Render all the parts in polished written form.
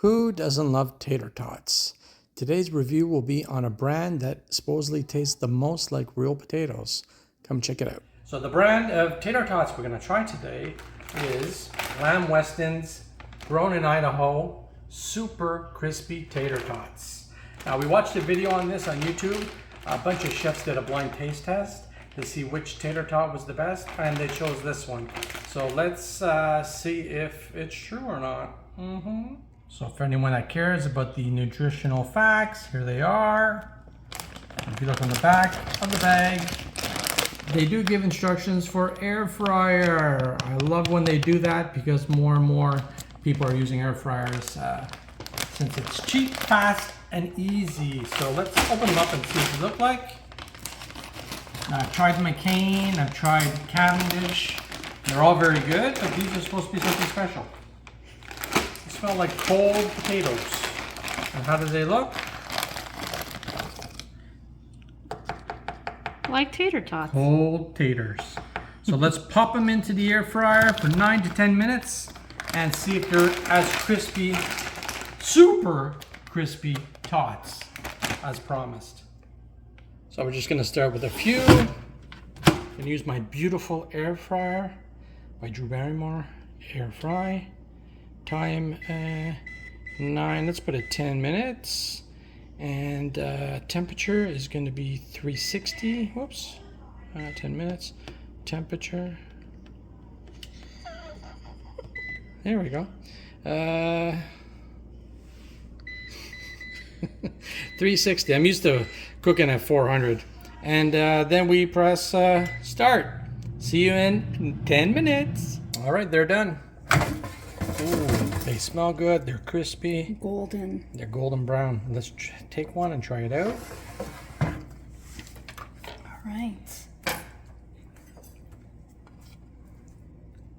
Who doesn't love tater tots? Today's review will be on a brand that supposedly tastes the most like real potatoes. Come check it out. So the brand of tater tots we're going to try today is Lamb Weston's grown in Idaho super crispy tater tots. Now we watched a video on this on YouTube. A bunch of chefs did a blind taste test to see which tater tot was the best, and they chose this one. So let's see if it's true or not. So for anyone that cares about the nutritional facts, here they are. If you look on the back of the bag, they do give instructions for air fryer. I love when they do that because more and more people are using air fryers since it's cheap, fast, and easy. So let's open them up and see what they look like. Now, I've tried McCain, I've tried Cavendish. They're all very good, but these are supposed to be something special. They smell like cold potatoes. And how do they look? Like tater tots. Cold taters. So let's pop them into the air fryer for 9 to 10 minutes and see if they're as crispy, super crispy tots as promised. So we're just gonna start with a few. I'm gonna use my beautiful air fryer by Drew Barrymore. Air fry. Time 9, let's put it 10 minutes. And temperature is gonna be 360. Whoops, 10 minutes. Temperature. There we go. 360. I'm used to cooking at 400. And then we press start. See you in 10 minutes. All right, they're done. Ooh, they smell good. They're crispy. Golden. They're golden brown. Let's take one and try it out. All right.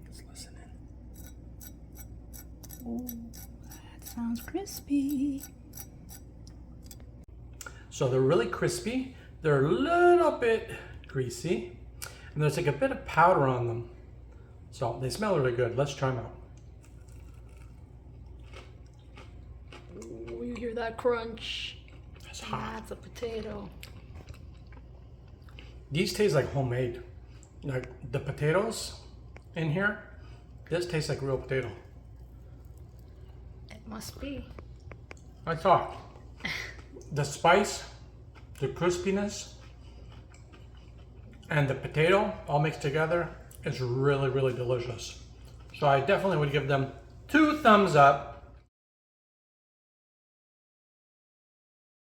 Let's listen in. Oh, that sounds crispy. So they're really crispy. They're a little bit greasy. And there's like a bit of powder on them. So they smell really good. Let's try them out. Ooh, you hear that crunch? That's hot. That's a potato. These taste like homemade. Like the potatoes in here, this tastes like real potato. It must be. I thought. The spice, the crispiness, and the potato all mixed together is really, really delicious. So I definitely would give them 2 thumbs up.